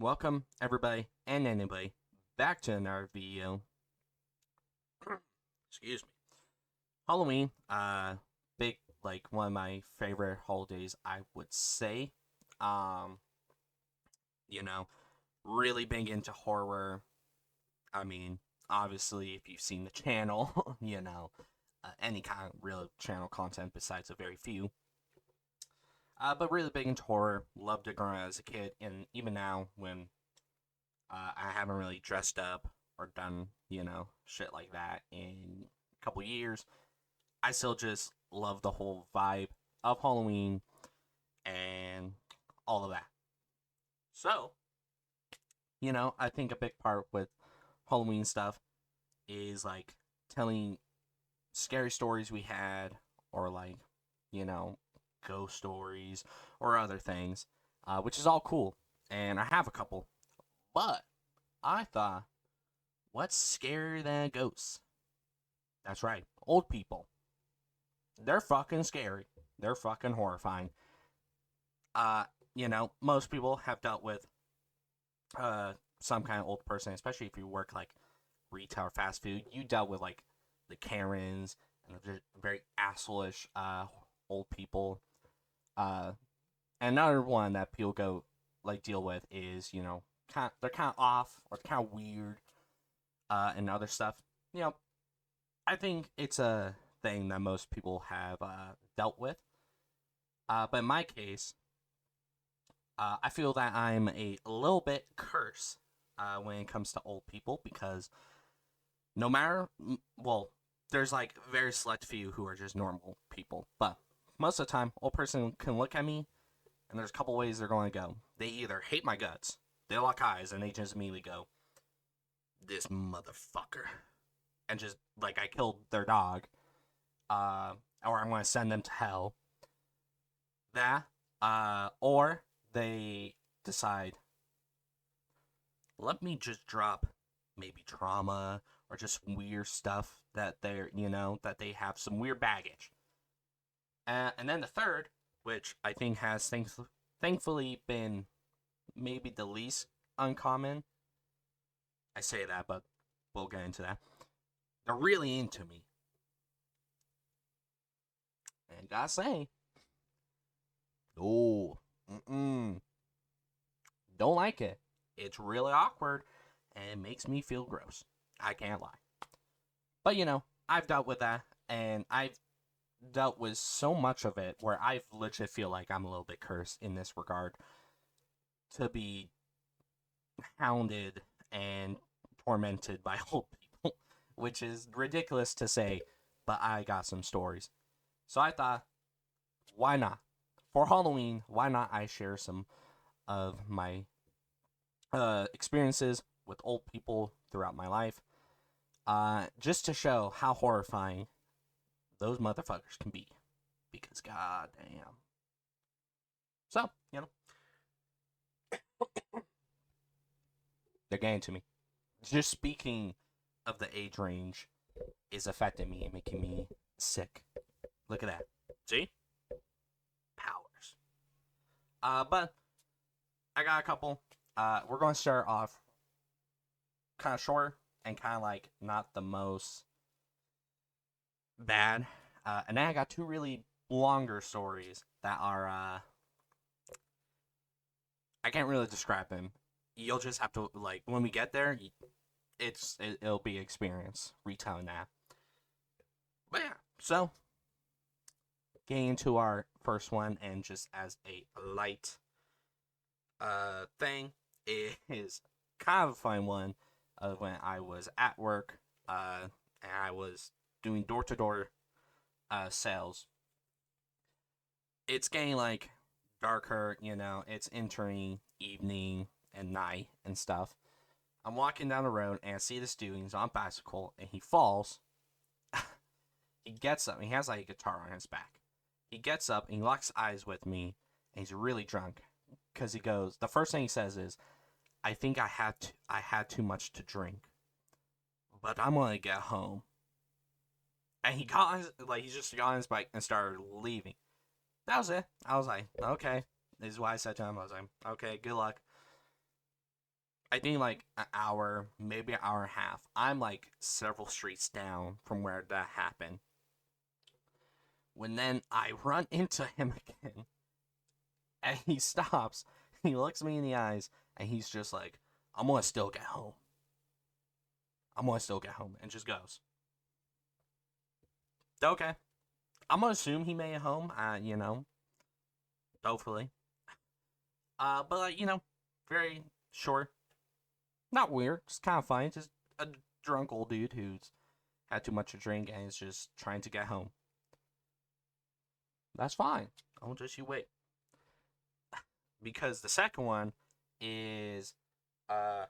Welcome, everybody and anybody, back to another video. Excuse me. Halloween, big, like, one of my favorite holidays, I would say. Um, you know, really big into horror. I mean, obviously, if you've seen the channel, any kind of real channel content besides a very few. But really big into horror. Loved it growing up as a kid, and even now, when I haven't really dressed up or done, shit like that in a couple years. I still just love the whole vibe of Halloween and all of that. So, I think a big part with Halloween stuff is like telling scary stories we had or like, you know, ghost stories or other things, which is all cool. And I have a couple. But I thought, what's scarier than a ghost? That's right, old people. They're fucking scary. They're fucking horrifying. Uh, most people have dealt with some kind of old person, especially if you work like retail or fast food. You dealt with like the Karens and the very assholeish old people. Uh, Another one that people go like deal with is they're kind of off or kind of weird and other stuff. You know, I think it's a thing that most people have dealt with. But in my case, I feel that I'm a little bit cursed when it comes to old people because no matter, well, there's like very select few who are just normal people, but most of the time, old person can look at me and there's a couple ways they're going to go. They either hate my guts, they lock eyes, and they just immediately go, "This motherfucker," and just like I killed their dog, uh, or I'm going to send them to hell. That, or they decide, let me just drop maybe trauma or just weird stuff that that they have some weird baggage. And then the third, which I think has thankfully been maybe the least uncommon. I say that, but we'll get into that. They're really into me. And gotta say, no, don't like it. It's really awkward and it makes me feel gross. I can't lie. But I've dealt with that and I've dealt with so much of it where I literally feel like I'm a little bit cursed in this regard to be hounded and tormented by old people, which is ridiculous to say, but I got some stories. So I thought, why not? For Halloween, why not I share some of my experiences with old people throughout my life, just to show how horrifying those motherfuckers can be. Because goddamn. So, they're getting to me. Just speaking of the age range is affecting me and making me sick. Look at that. See? Powers. But I got a couple. We're going to start off kind of short and kind of like not the most bad. And then I got two really longer stories that are I can't really describe them. You'll just have to like when we get there. It'll be experience retelling that. But yeah, so getting into our first one and just as a light thing, it is kind of a fun one of when I was at work and I was doing door to door sales. It's getting like darker, it's entering evening and night and stuff. I'm walking down the road and I see this dude, he's on a bicycle and he falls. He gets up, he has like a guitar on his back. He gets up and he locks eyes with me and he's really drunk. Because he goes, the first thing he says is, I think I had too much to drink. But I'm gonna get home. And he he just got on his bike and started leaving. That was it. I was like, okay. This is why I said to him, I was like, okay, good luck. I think like an hour, maybe an hour and a half. I'm like several streets down from where that happened. When then I run into him again, and he stops. He looks me in the eyes, and he's just like, "I'm gonna still get home. I'm gonna still get home," and just goes. Okay, I'm gonna assume he made it home. Hopefully. But like, very short, not weird, just kind of funny. Just a drunk old dude who's had too much to drink and is just trying to get home. That's fine. I'll just you wait. Because the second one is uh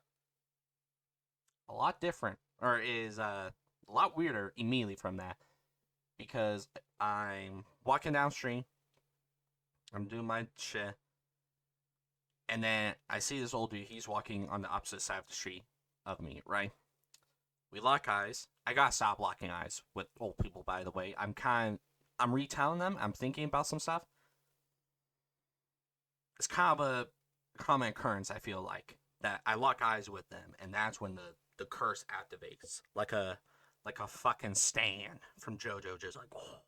a lot different, or is a lot weirder immediately from that. Because I'm walking down the street, I'm doing my shit, and then I see this old dude. He's walking on the opposite side of the street of me, right? We lock eyes. I gotta stop locking eyes with old people, by the way. I'm retelling them. I'm thinking about some stuff. It's kind of a common occurrence, I feel that I lock eyes with them, and that's when the curse activates. Like a fucking Stan from JoJo, just like, oh,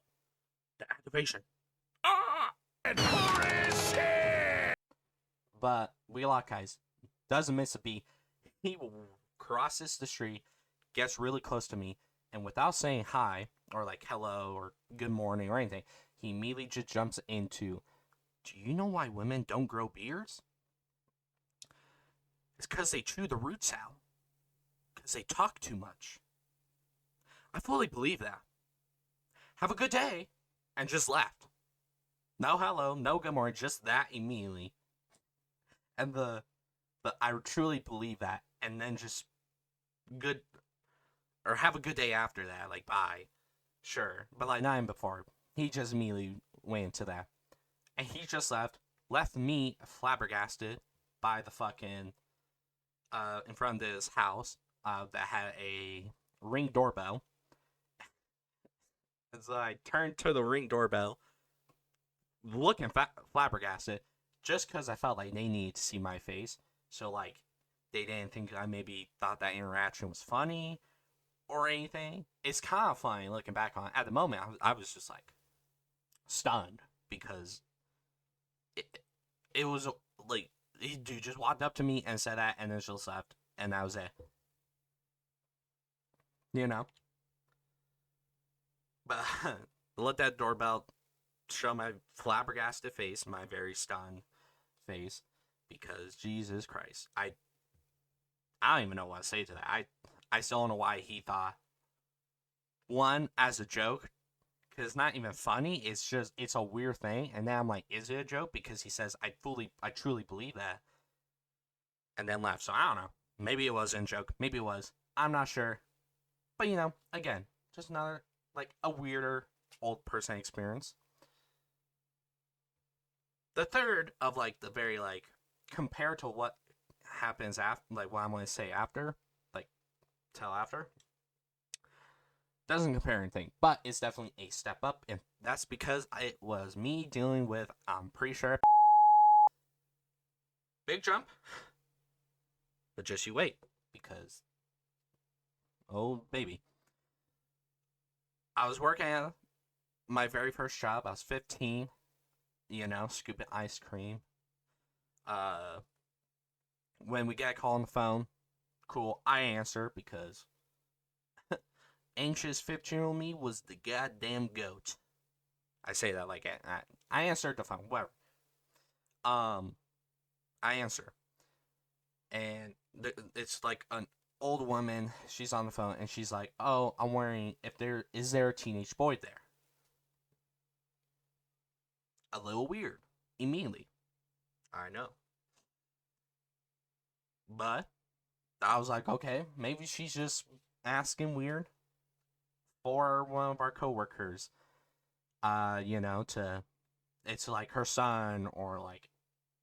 the activation. Ah! And but we lock eyes. Doesn't miss a beat. He crosses the street, gets really close to me, and without saying hi or like hello or good morning or anything, he immediately just jumps into, "Do you know why women don't grow beards? It's because they chew the roots out. Because they talk too much." I fully believe that. Have a good day. And just left. No hello, no good morning, just that immediately. And I truly believe that. And then just good, or have a good day after that. Like, bye. Sure. But like, not even before. He just immediately went into that. And he just left me flabbergasted by the fucking, in front of this house, that had a Ring doorbell. And so I turned to the Ring doorbell, looking flabbergasted, just because I felt like they needed to see my face. So, like, they didn't think I maybe thought that interaction was funny or anything. It's kind of funny looking back on it. At the moment, I was just like stunned because it was like, dude just walked up to me and said that and then just left. And that was it. You know? But let that doorbell show my flabbergasted face, my very stunned face, because Jesus Christ, I don't even know what to say to that. I still don't know why he thought, one, as a joke, because it's not even funny. It's a weird thing, and then I'm like, is it a joke? Because he says I truly believe that, and then left. So I don't know. Maybe it wasn't a joke. Maybe it was. I'm not sure. But again, just another like a weirder old person experience. The third of like the very like compared to what happens after, like what I'm going to say after, like tell after, doesn't compare anything, but it's definitely a step up, and that's because it was me dealing with, I'm pretty sure, big jump, but just you wait, because, oh baby, I was working at my very first job. I was 15, scooping ice cream. Uh, when we get a call on the phone, cool, I answer because anxious 15-year-old me was the goddamn goat. I say that like I answered the phone, whatever. Um, I answer, and it's like an old woman. She's on the phone, and she's like, "Oh, I'm wondering if there a teenage boy there." A little weird, immediately. I know, but I was like, okay, maybe she's just asking weird for one of our coworkers. To it's like her son or like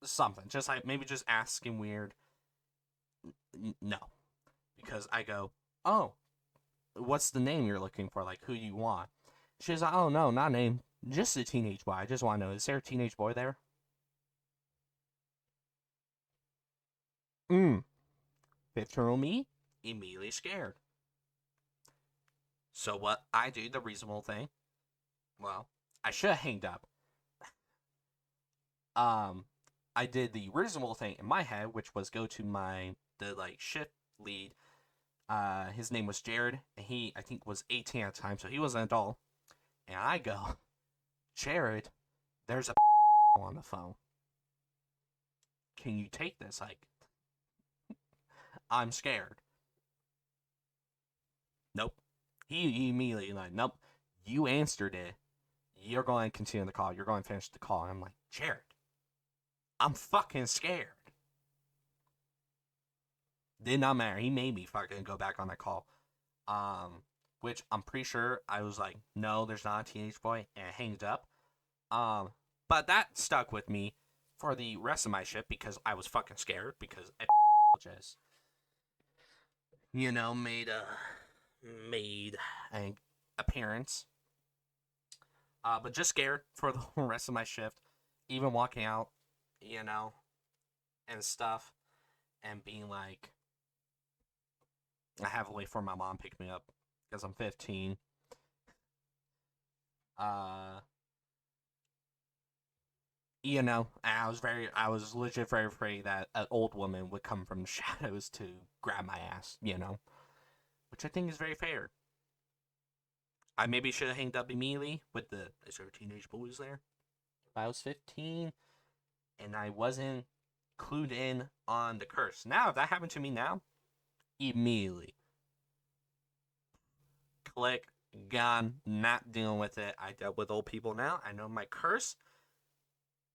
something. Just like maybe just asking weird. No, because I go, oh, what's the name you're looking for? Like who you want? She's like, oh no, not name, just a teenage boy. I just want to know, is there a teenage boy there? Mm. 15-year-old me, immediately scared. So what I do, the reasonable thing, well, I should have hanged up. I did the reasonable thing in my head, which was go to the shift lead. His name was Jared, and he, I think, was 18 at the time, so he was an adult. And I go, Jared, there's a on the phone. Can you take this? Like, I'm scared. Nope. He immediately like, nope. You answered it. You're going to continue the call. You're going to finish the call. And I'm like, Jared, I'm fucking scared. Did not matter. He made me fucking go back on that call. Which I'm pretty sure I was like, no, there's not a teenage boy, and I hanged up. But that stuck with me for the rest of my shift because I was fucking scared because I just, made an appearance. But just scared for the rest of my shift, even walking out, and stuff, and being like, I have to wait for my mom to pick me up because I'm 15. I was legit very afraid that an old woman would come from the shadows to grab my ass, which I think is very fair. I maybe should have hanged up immediately with is there teenage boys there? If I was 15 and I wasn't clued in on the curse. Now, if that happened to me now, immediately. Click, gone, not dealing with it. I dealt with old people now. I know my curse.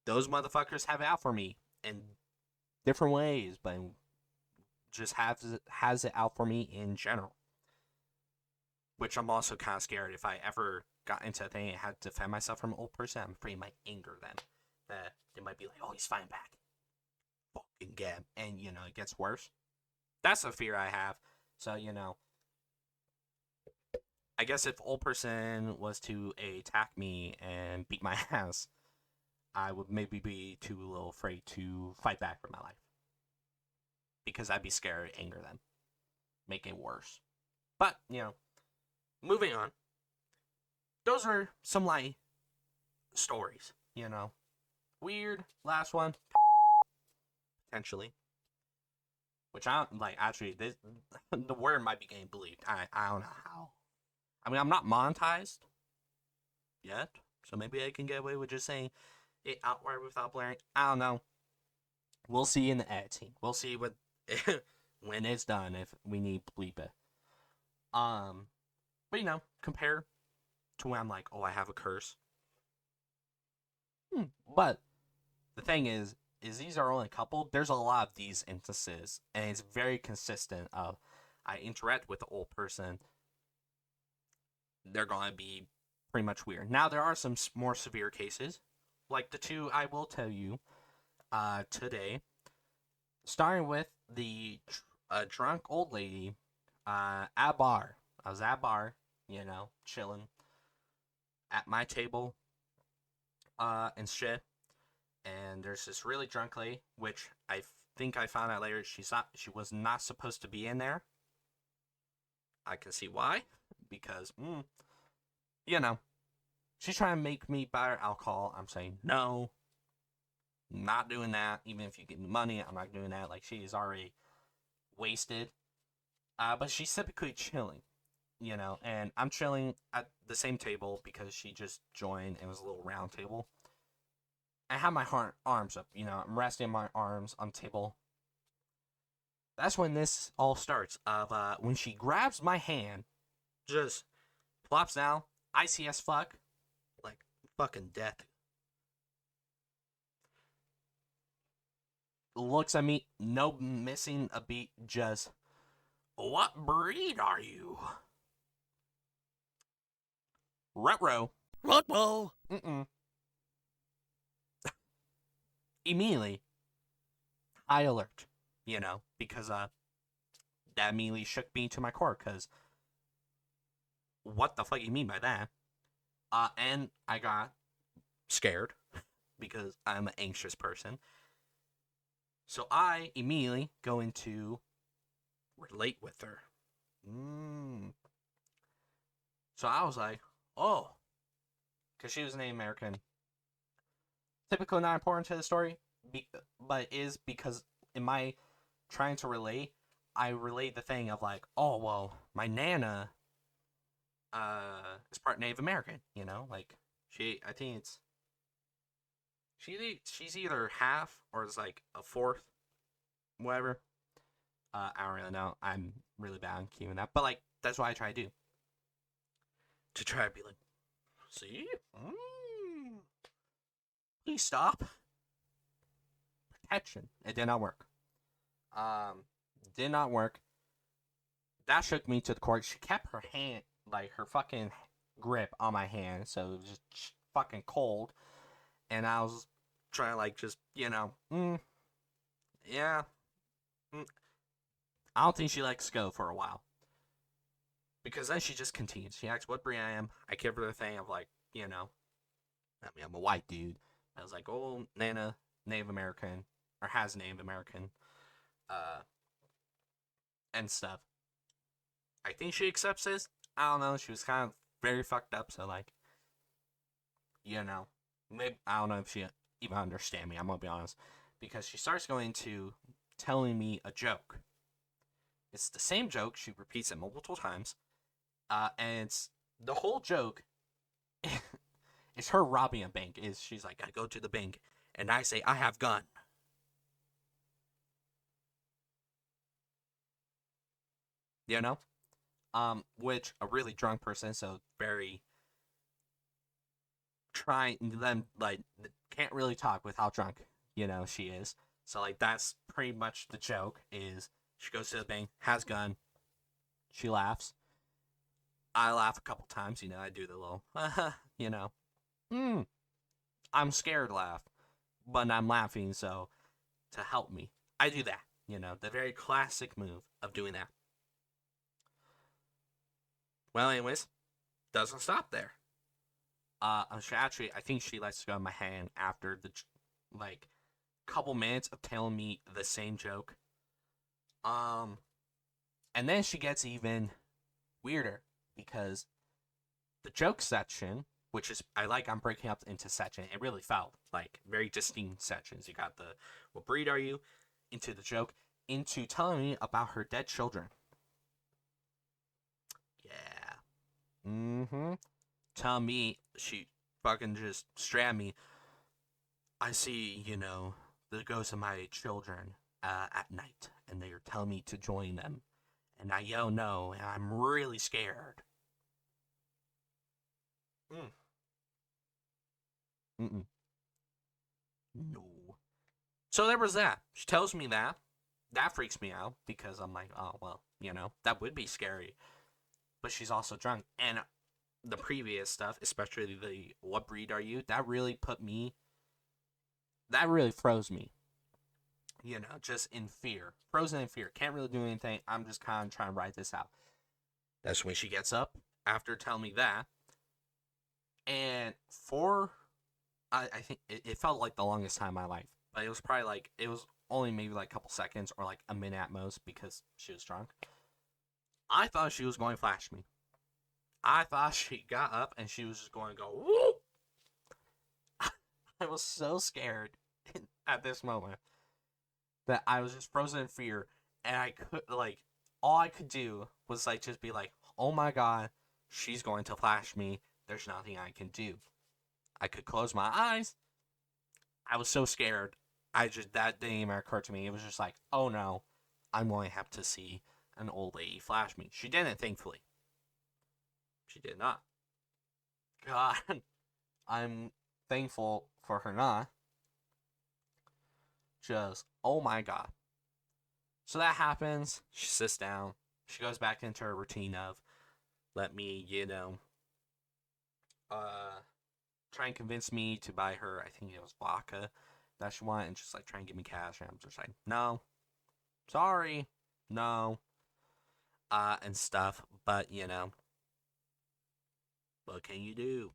Those motherfuckers have it out for me in different ways, but just has it out for me in general. Which I'm also kind of scared if I ever got into a thing and had to defend myself from an old person, I'm afraid it might anger them. That they might be like, oh, he's fighting back. Fucking get him. And, it gets worse. That's a fear I have. So, I guess if old person was to attack me and beat my ass, I would maybe be too little afraid to fight back for my life. Because I'd be scared to anger them. Make it worse. But, moving on. Those are some light stories, Weird. Last one. Potentially. Which I don't, actually, the word might be getting bleeped. I don't know how. I mean, I'm not monetized yet, so maybe I can get away with just saying it outright without blaring. I don't know. We'll see in the editing. We'll see what when it's done if we need to bleep it. But compare to when I'm like, oh, I have a curse. But the thing is these are only a couple. There's a lot of these instances, and it's very consistent of I interact with the old person. They're going to be pretty much weird. Now, there are some more severe cases, like the two I will tell you today. Starting with the drunk old lady at a bar. I was at a bar, chilling at my table and shit. And there's this really drunk lady, which I think I found out later she was not supposed to be in there. I can see why. Because, she's trying to make me buy her alcohol. I'm saying, no, not doing that. Even if you give me money, I'm not doing that. Like, she is already wasted. But she's typically chilling, and I'm chilling at the same table because she just joined and it was a little round table. I have my arms up, I'm resting my arms on the table. That's when this all starts. When she grabs my hand, just plops down, icy as fuck, like fucking death. Looks at me, no missing a beat, just, what breed are you? Ruh-roh. Ruh-roh. Immediately, high alert, because that immediately shook me to my core, because what the fuck you mean by that? And I got scared, because I'm an anxious person. So I immediately go into relate with her. So I was like, oh, because she was Native American. Typically not important to the story, but is because in my trying to relate, I relate the thing of like, oh well, my nana is part Native American, like I think she's either half or it's like a fourth, whatever. I don't really know. I'm really bad on keeping that, but like that's what I try to do. To try to be like, see, please stop. Protection. It did not work. Did not work. That shook me to the core. She kept her hand, like her fucking grip on my hand, so it was just fucking cold. And I was trying to like just, yeah. I don't think she likes to go for a while. Because then she just continues. She asks what breed I am. I give her the thing of like, I'm a white dude. I was like, oh, Nana, Native American, or has Native American, and stuff. I think she accepts this. I don't know. She was kind of very fucked up, so like, maybe I don't know if she even understand me. I'm gonna be honest, because she starts going to telling me a joke. It's the same joke. She repeats it multiple times, and it's the whole joke. It's her robbing a bank. She's like, I go to the bank and I say I have gun. Which a really drunk person, so very trying them like can't really talk with how drunk she is. So like that's pretty much the joke. Is she goes to the bank, has gun, she laughs. I laugh a couple times. I do the little, I'm scared laugh, but I'm laughing so to help me. I do that. The very classic move of doing that. Well, anyways, doesn't stop there. Actually, I think she lets go of my hand after the like couple minutes of telling me the same joke. And then she gets even weirder because the joke section, which is I'm breaking up into section. It really felt like very distinct sections. You got the what breed are you, into the joke, into telling me about her dead children. Yeah. Tell me, she fucking just straight at me. I see, the ghosts of my children at night, and they are telling me to join them. And I yell no, and I'm really scared. Mm-mm. No. So there was that. She tells me that. That freaks me out because I'm like, oh, well, that would be scary. But she's also drunk. And the previous stuff, especially the what breed are you, that really froze me. Just in fear. Frozen in fear. Can't really do anything. I'm just kind of trying to ride this out. That's when she gets up after telling me that. And I think it felt like the longest time in my life. But it was probably like, it was only maybe like a couple seconds or like a minute at most because she was drunk. I thought she was going to flash me. I thought she got up and she was just going to go, whoop! I was so scared at this moment that I was just frozen in fear. And I could, all I could do was, just be like, oh my god, she's going to flash me. There's nothing I can do. I could close my eyes. I was so scared. That didn't even occur to me. It was just like, oh no, I'm going to have to see an old lady flash me. She didn't, thankfully. She did not. God, I'm thankful for her not. Just, oh my god. So that happens. She sits down. She goes back into her routine of, let me, try and convince me to buy her, I think it was vodka that she wanted, and just try and give me cash. And I'm just like, no, sorry, no, and stuff. But what can you do?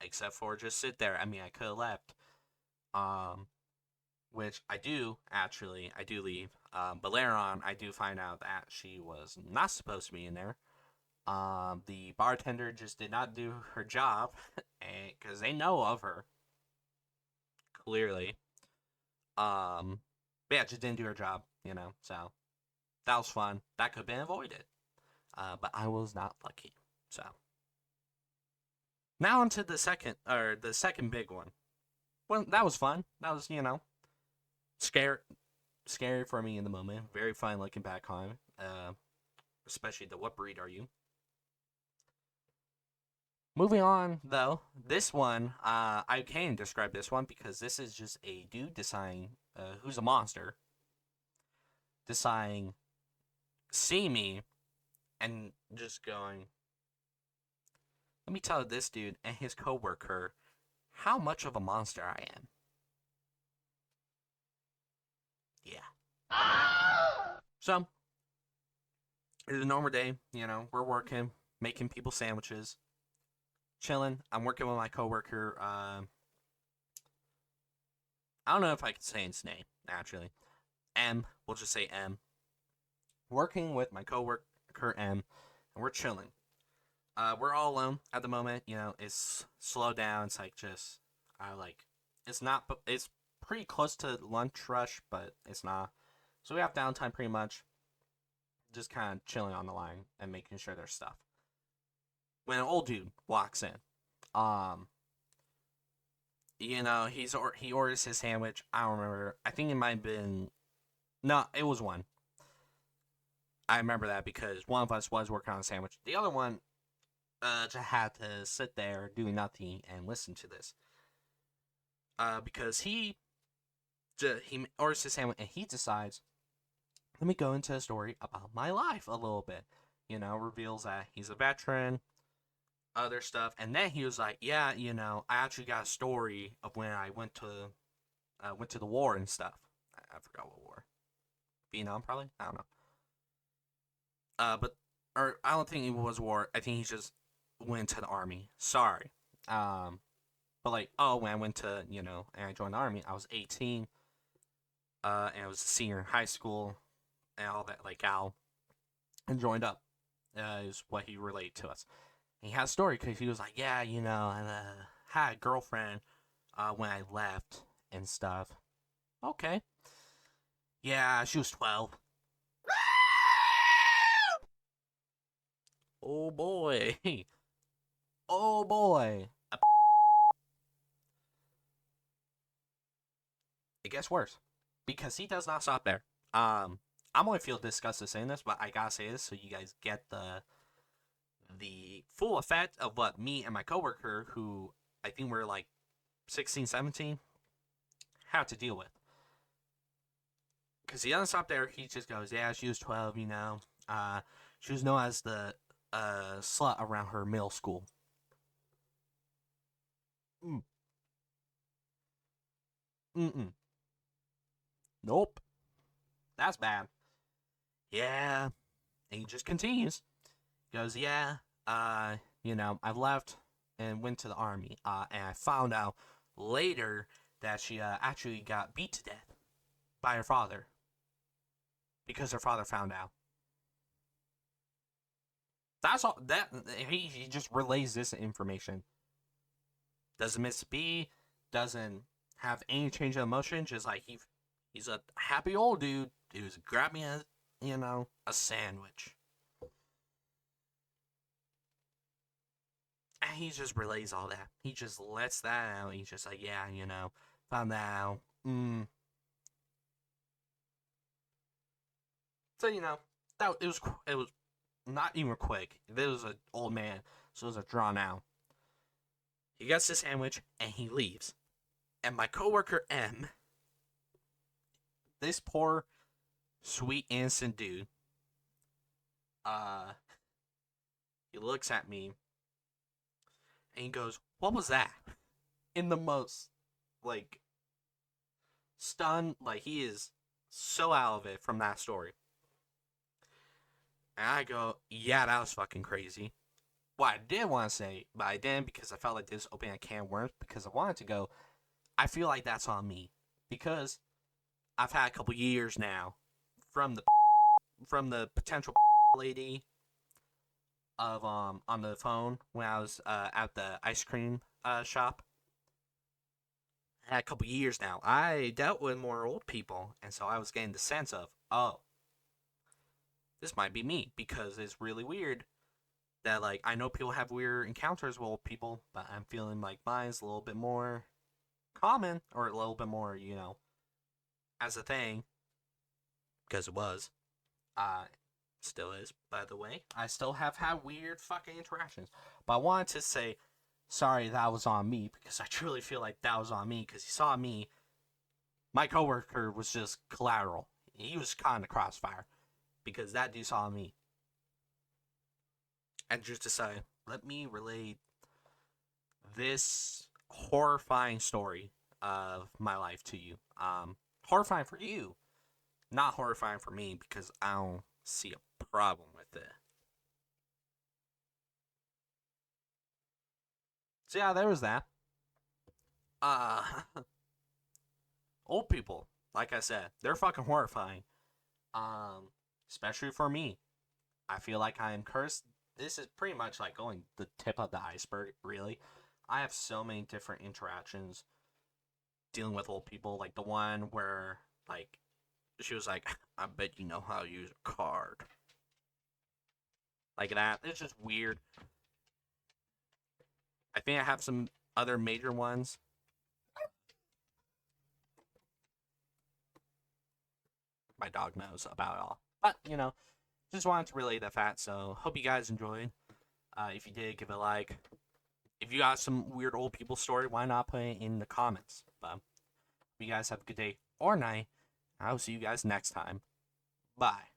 Except for just sit there. I mean, I could have left. Which I do, actually. I do leave. But later on, I do find out that she was not supposed to be in there. The bartender just did not do her job, because they know of her clearly. But yeah, just didn't do her job, So that was fun. That could have been avoided, but I was not lucky. So now onto the second big one. Well, that was fun. That was scary, scary for me in the moment. Very fun looking back on, especially the what breed are you? Moving on, though, this one, I can describe this one because this is just a dude deciding, who's a monster, deciding, see me, and just going, let me tell this dude and his coworker how much of a monster I am. Yeah. So, it's a normal day, we're working, making people sandwiches, chilling. I'm working with my coworker. I don't know if I can say his name, actually. M. We'll just say M. Working with my coworker M, and we're chilling. We're all alone at the moment. It's slowed down. It's like just, it's not. It's pretty close to lunch rush, but it's not. So we have downtime pretty much. Just kind of chilling on the line and making sure there's stuff. When an old dude walks in, he orders his sandwich. I don't remember. I think it might have been, no, it was one. I remember that because one of us was working on a sandwich. The other one just had to sit there doing nothing and listen to this. Because he orders his sandwich and he decides, let me go into a story about my life a little bit. Reveals that he's a veteran, other stuff. And then he was like, yeah, I actually got a story of when I went to the war and stuff. I forgot what war. Vietnam, probably? I don't know. Or I don't think it was war. I think he just went to the army. Sorry. But when I went to, and I joined the army, I was 18. And I was a senior in high school and all that, and joined up. Is what he relayed to us. And he had a story because he was like, yeah, I had a girlfriend when I left and stuff. Okay. Yeah, she was 12. Oh boy. Oh boy. It gets worse. Because he does not stop there. I'm gonna feel disgusted saying this, but I gotta say this so you guys get the full effect of what me and my coworker, who I think we're 16, 17, had to deal with. Because he doesn't stop there. He just goes, yeah, she was 12, she was known as the slut around her middle school. Mm-mm. Nope. That's bad. Yeah. And he just continues. He goes, yeah, I left and went to the army. And I found out later that she actually got beat to death by her father. Because her father found out. That's all. He just relays this information. Doesn't miss a beat. Doesn't have any change of emotion. Just he's a happy old dude who's grabbing a sandwich. And he just relays all that. He just lets that out. He's just like, yeah, found that out. So that it was not even quick. This was an old man, so it was a drawn out. He gets his sandwich and he leaves. And my coworker M, this poor, sweet, innocent dude, he looks at me and he goes, "What was that?" In the most stunned, he is so out of it from that story. And I go, "Yeah, that was fucking crazy." What I did want to say, but I didn't because I felt like this opening a can of worms because I wanted to go, I feel like that's on me. Because I've had a couple years now from the potential lady of on the phone when I was at the ice cream shop. I had a couple years now. I dealt with more old people, and so I was getting the sense of, oh, this might be me, because it's really weird that, like, I know people have weird encounters with old people, but I'm feeling like mine's a little bit more common, or a little bit more, as a thing, because it was. Uh, Still is, by the way. I still have had weird fucking interactions. But I wanted to say, sorry that was on me, because I truly feel like that was on me, because he saw me. My coworker was just collateral. He was caught in the crossfire, because that dude saw me. And just decided, let me relate this horrifying story of my life to you. Horrifying for you, not horrifying for me, because I don't see a problem with it. So yeah, there was that. Uh Old people, like I said, they're fucking horrifying. Um, Especially for me. I feel like I am cursed. This is pretty much like going the tip of the iceberg, really. I have so many different interactions dealing with old people. Like the one where, like, she was like, I bet you know how to use a card. Like that. It's just weird. I think I have some other major ones. My dog knows about it all. But, just wanted to relay that fact. So, hope you guys enjoyed. If you did, give it a like. If you got some weird old people story, why not put it in the comments? But, you guys have a good day or night. I'll see you guys next time. Bye.